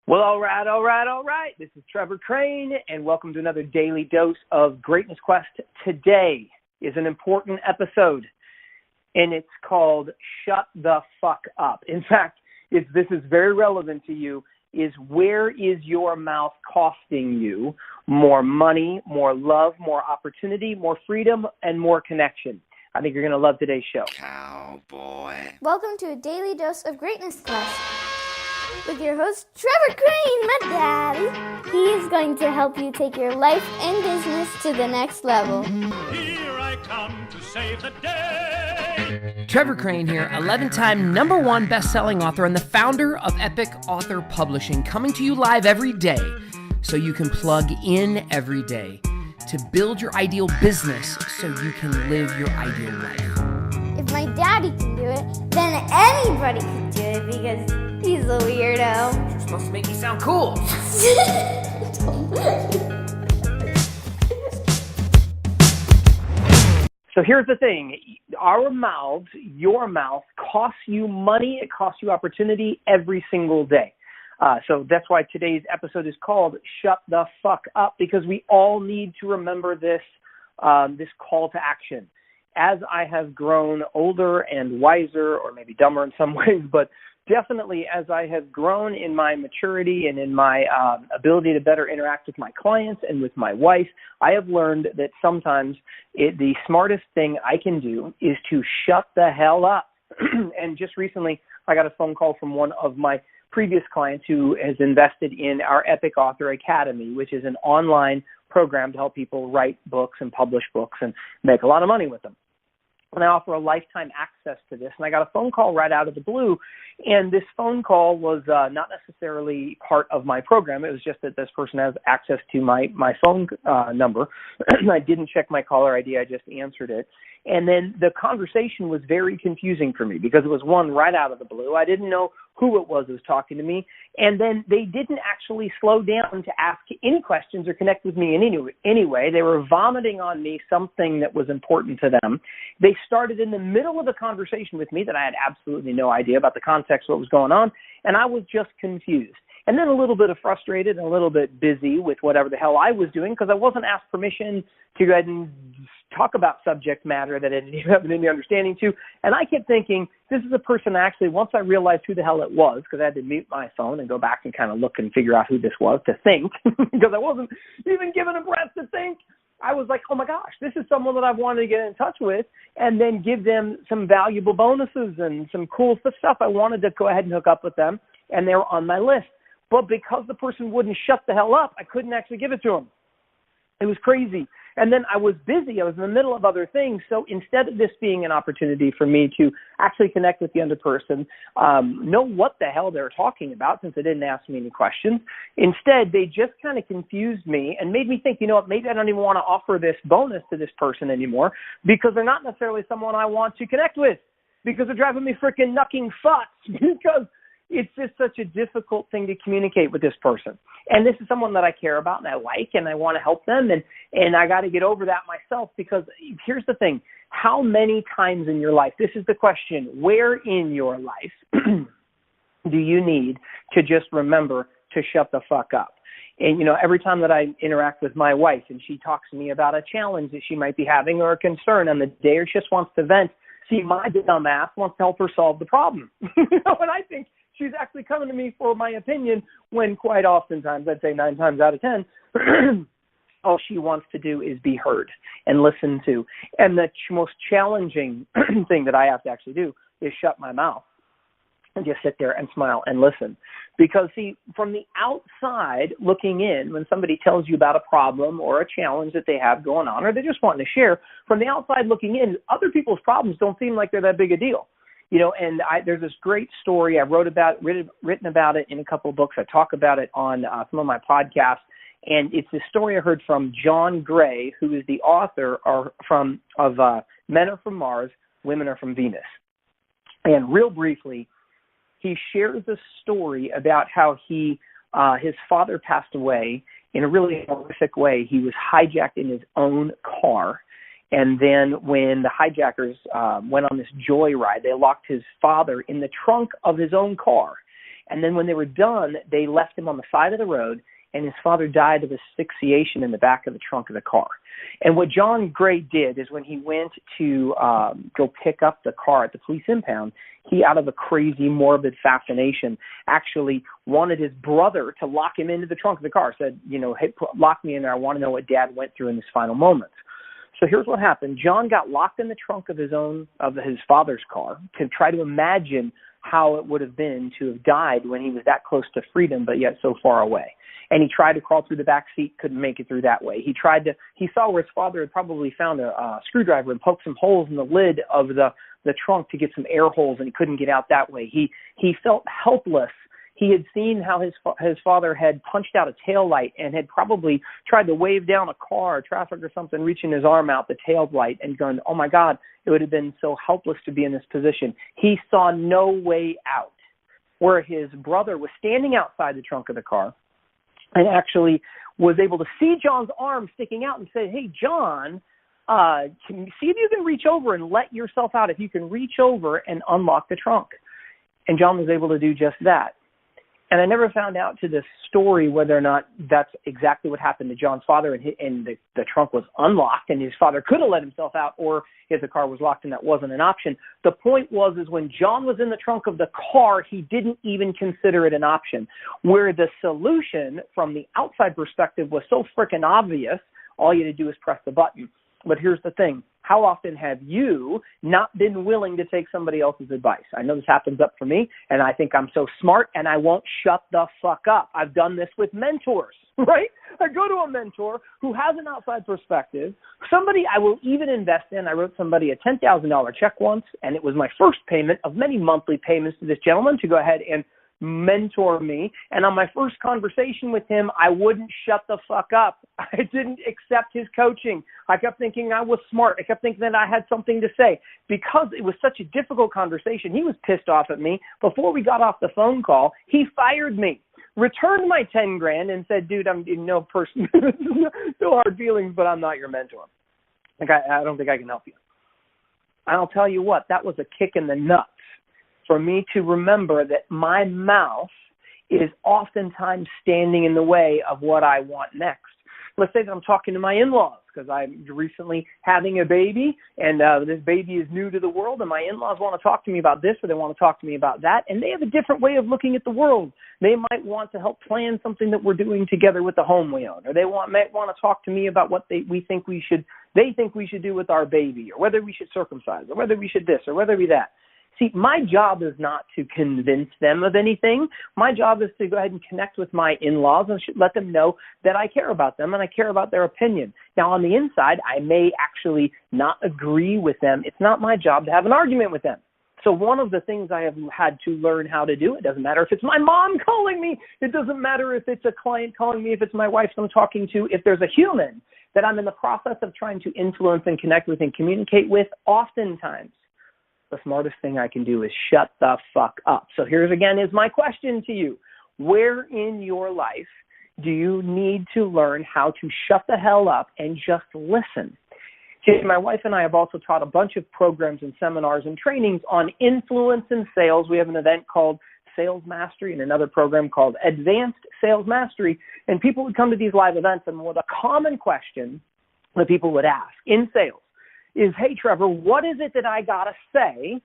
Well, all right. This is Trevor Crane, and welcome to another daily dose of Greatness Quest. Today is an important episode, and it's called Shut the Fuck Up. In fact, if this is very relevant to you, is where is your mouth costing you more money, more love, more opportunity, more freedom, and more connection? I think you're going to love today's show. Cowboy. Welcome to a daily dose of Greatness Quest with your host, Trevor Crane, my daddy. He is going to help you take your life and business to the next level. Here I come to save the day. Trevor Crane here, 11-time #1 best-selling author and the founder of Epic Author Publishing, coming to you live every day so you can plug in every day to build your ideal business so you can live your ideal life. If my daddy can do it, then anybody can do it because he's a weirdo. You're supposed to make me sound cool. So here's the thing. Our mouths, your mouth, costs you money. It costs you opportunity every single day. So that's why today's episode is called Shut the Fuck Up, because we all need to remember this, this call to action. As I have grown older and wiser, or maybe dumber in some ways, but definitely as I have grown in my maturity and in my ability to better interact with my clients and with my wife, I have learned that sometimes the smartest thing I can do is to shut the hell up. And just recently, I got a phone call from one of my previous clients who has invested in our Epic Author Academy, which is an online program to help people write books and publish books and make a lot of money with them. And I offer a lifetime access to this. And I got a phone call right out of the blue. And this phone call was not necessarily part of my program. It was just that this person has access to my phone number. I didn't check my caller ID. I just answered it. And then the conversation was very confusing for me because it was one right out of the blue. I didn't know who it was that was talking to me. And then they didn't actually slow down to ask any questions or connect with me in any way. They were vomiting on me something that was important to them. They started in the middle of a conversation with me that I had absolutely no idea about the context of what was going on, and I was just confused. And then a little bit of frustrated and a little bit busy with whatever the hell I was doing because I wasn't asked permission to go ahead and talk about subject matter that I didn't have any understanding to. And I kept thinking, this is a person actually, once I realized who the hell it was, because I had to mute my phone and go back and kind of look and figure out who this was to think, because I wasn't even given a breath to think. I was like, oh my gosh, this is someone that I've wanted to get in touch with and then give them some valuable bonuses and some cool stuff. I wanted to go ahead and hook up with them, and they were on my list. But because the person wouldn't shut the hell up, I couldn't actually give it to them. It was crazy. And then I was busy. I was in the middle of other things. So instead of this being an opportunity for me to actually connect with the other person, know what the hell they're talking about since they didn't ask me any questions, instead they just kind of confused me and made me think, you know what, maybe I don't even want to offer this bonus to this person anymore because they're not necessarily someone I want to connect with because they're driving me freaking knucking futs because it's just such a difficult thing to communicate with this person. And this is someone that I care about and I like and I want to help them. And I got to get over that myself because here's the thing. How many times in your life, this is the question, where in your life do you need to just remember to shut the fuck up? And, you know, every time that I interact with my wife and she talks to me about a challenge that she might be having or a concern on the day or she just wants to vent, see, my dumb ass wants to help her solve the problem. And I think she's actually coming to me for my opinion when quite oftentimes, I'd say 9 times out of 10, all she wants to do is be heard and listened to. And the most challenging thing that I have to actually do is shut my mouth and just sit there and smile and listen. Because, see, from the outside looking in, when somebody tells you about a problem or a challenge that they have going on or they're just wanting to share, from the outside looking in, other people's problems don't seem like they're that big a deal. You know, and there's this great story I written about it in a couple of books. I talk about it on some of my podcasts, and it's a story I heard from John Gray, who is the author of Men Are From Mars, Women Are From Venus. And real briefly, he shares a story about how his father passed away in a really horrific way. He was hijacked in his own car. And then when the hijackers went on this joyride, they locked his father in the trunk of his own car. And then when they were done, they left him on the side of the road, and his father died of asphyxiation in the back of the trunk of the car. And what John Gray did is when he went to go pick up the car at the police impound, he, out of a crazy, morbid fascination, actually wanted his brother to lock him into the trunk of the car, said, hey, lock me in there. I want to know what Dad went through in his final moments. So here's what happened. John got locked in the trunk of his father's car to try to imagine how it would have been to have died when he was that close to freedom, but yet so far away. And he tried to crawl through the back seat, couldn't make it through that way. He saw where his father had probably found a screwdriver and poked some holes in the lid of the trunk to get some air holes, and he couldn't get out that way. He felt helpless. He had seen how his father had punched out a taillight and had probably tried to wave down a car or traffic or something, reaching his arm out the tail light and going, oh, my God, it would have been so helpless to be in this position. He saw no way out, where his brother was standing outside the trunk of the car and actually was able to see John's arm sticking out and said, hey, John, can you see if you can reach over and let yourself out, if you can reach over and unlock the trunk. And John was able to do just that. And I never found out to this story whether or not that's exactly what happened to John's father, and the trunk was unlocked and his father could have let himself out, or if the car was locked and that wasn't an option. The point was when John was in the trunk of the car, he didn't even consider it an option, where the solution from the outside perspective was so freaking obvious, all you had to do is press the button. But here's the thing. How often have you not been willing to take somebody else's advice? I know this happens up for me, and I think I'm so smart, and I won't shut the fuck up. I've done this with mentors, right? I go to a mentor who has an outside perspective, somebody I will even invest in. I wrote somebody a $10,000 check once, and it was my first payment of many monthly payments to this gentleman to go ahead and mentor me. And on my first conversation with him, I wouldn't shut the fuck up. I didn't accept his coaching. I kept thinking I was smart. I kept thinking that I had something to say. Because it was such a difficult conversation, he was pissed off at me. Before we got off the phone call, he fired me, returned my $10,000 and said, dude, I'm no person, no hard feelings, but I'm not your mentor. Like, I don't think I can help you. And I'll tell you what, that was a kick in the nuts for me to remember that my mouth is oftentimes standing in the way of what I want next. Let's say that I'm talking to my in-laws because I'm recently having a baby, and this baby is new to the world, and my in-laws want to talk to me about this, or they want to talk to me about that, and they have a different way of looking at the world. They might want to help plan something that we're doing together with the home we own, or they might want to talk to me about what they think we should do with our baby, or whether we should circumcise, or whether we should this, or whether we that. See, my job is not to convince them of anything. My job is to go ahead and connect with my in-laws and let them know that I care about them and I care about their opinion. Now, on the inside, I may actually not agree with them. It's not my job to have an argument with them. So one of the things I have had to learn how to do, it doesn't matter if it's my mom calling me, it doesn't matter if it's a client calling me, if it's my wife I'm talking to, if there's a human that I'm in the process of trying to influence and connect with and communicate with, oftentimes, the smartest thing I can do is shut the fuck up. So here's again is my question to you. Where in your life do you need to learn how to shut the hell up and just listen? See, my wife and I have also taught a bunch of programs and seminars and trainings on influence in sales. We have an event called Sales Mastery and another program called Advanced Sales Mastery. And people would come to these live events, and a common question that people would ask in sales is, hey, Trevor, what is it that I got to say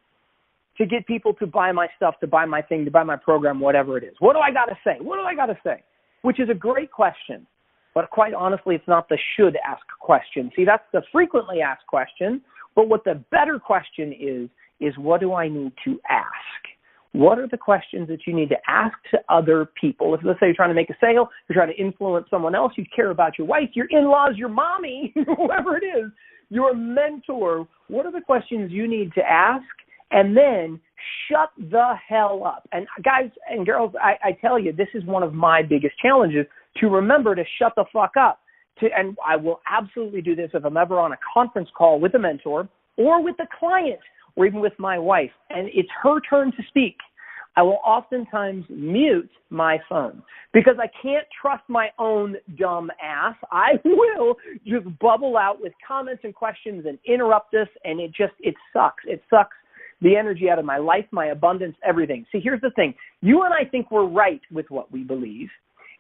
to get people to buy my stuff, to buy my thing, to buy my program, whatever it is? What do I got to say? What do I got to say? Which is a great question. But quite honestly, it's not the should ask question. See, that's the frequently asked question. But what the better question is what do I need to ask? What are the questions that you need to ask to other people? If, let's say, you're trying to make a sale, you're trying to influence someone else, you care about your wife, your in-laws, your mommy, whoever it is, your mentor, what are the questions you need to ask? And then shut the hell up. And guys and girls, I tell you, this is one of my biggest challenges, to remember to shut the fuck up. And I will absolutely do this if I'm ever on a conference call with a mentor or with a client or even with my wife, and it's her turn to speak. I will oftentimes mute my phone because I can't trust my own dumb ass. I will just bubble out with comments and questions and interrupt us, and it sucks. It sucks the energy out of my life, my abundance, everything. See, here's the thing. You and I think we're right with what we believe.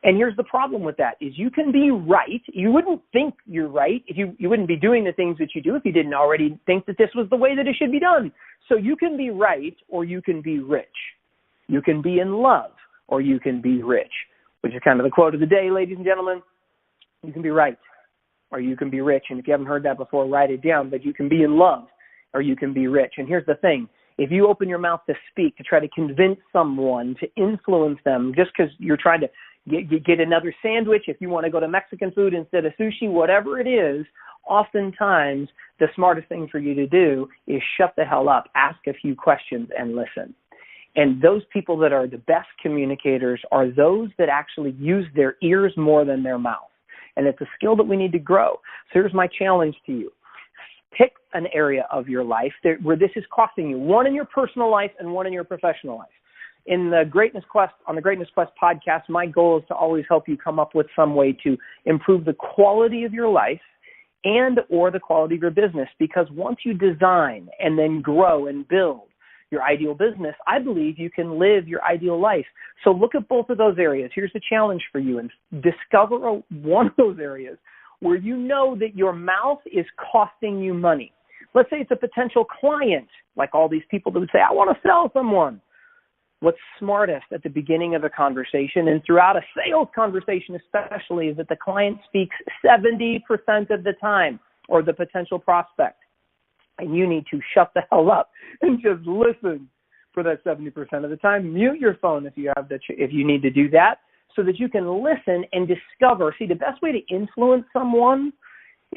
And here's the problem with that is you can be right. You wouldn't think you're right if you wouldn't be doing the things that you do if you didn't already think that this was the way that it should be done. So you can be right or you can be rich. You can be in love or you can be rich, which is kind of the quote of the day, ladies and gentlemen. You can be right or you can be rich. And if you haven't heard that before, write it down. But you can be in love or you can be rich. And here's the thing. If you open your mouth to speak, to try to convince someone, to influence them, just because you're trying to get another sandwich, if you want to go to Mexican food instead of sushi, whatever it is, oftentimes the smartest thing for you to do is shut the hell up, ask a few questions, and listen. And those people that are the best communicators are those that actually use their ears more than their mouth. And it's a skill that we need to grow. So here's my challenge to you. Pick an area of your life where this is costing you, one in your personal life and one in your professional life. In the Greatness Quest, on the Greatness Quest podcast, my goal is to always help you come up with some way to improve the quality of your life and or the quality of your business. Because once you design and then grow and build your ideal business, I believe you can live your ideal life. So look at both of those areas. Here's the challenge for you, and discover one of those areas where you know that your mouth is costing you money. Let's say it's a potential client, like all these people that would say, I want to sell someone. What's smartest at the beginning of a conversation and throughout a sales conversation especially is that the client speaks 70% of the time, or the potential prospect. And you need to shut the hell up and just listen for that 70% of the time. Mute your phone if you need to do that, so that you can listen and discover. See, the best way to influence someone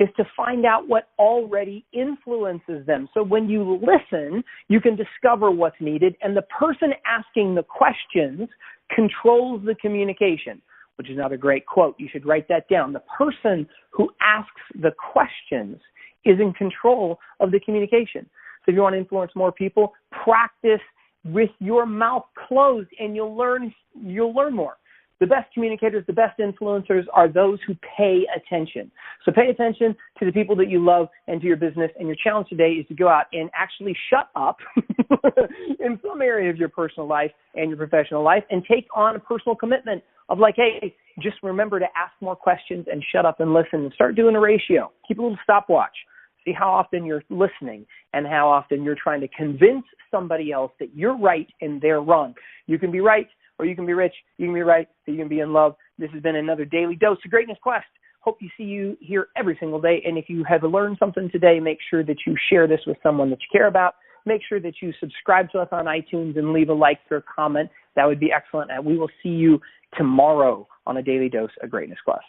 is to find out what already influences them. So when you listen, you can discover what's needed, and the person asking the questions controls the communication, which is another great quote. You should write that down. The person who asks the questions is in control of the communication. So if you want to influence more people, practice with your mouth closed, and you'll learn more. The best communicators, the best influencers are those who pay attention. So pay attention to the people that you love and to your business. And your challenge today is to go out and actually shut up in some area of your personal life and your professional life, and take on a personal commitment of like, hey, just remember to ask more questions and shut up and listen, and start doing a ratio. Keep a little stopwatch. See how often you're listening and how often you're trying to convince somebody else that you're right and they're wrong. You can be right, or you can be rich. You can be right, or you can be in love. This has been another daily dose of Greatness Quest. Hope you see you here every single day. And if you have learned something today, make sure that you share this with someone that you care about. Make sure that you subscribe to us on iTunes and leave a like or a comment. That would be excellent. And we will see you tomorrow on a daily dose of Greatness Quest.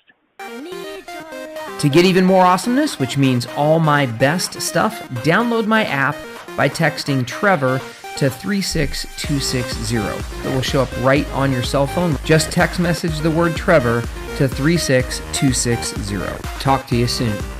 To get even more awesomeness, which means all my best stuff, download my app by texting Trevor to 36260. It will show up right on your cell phone. Just text message the word Trevor to 36260. Talk to you soon.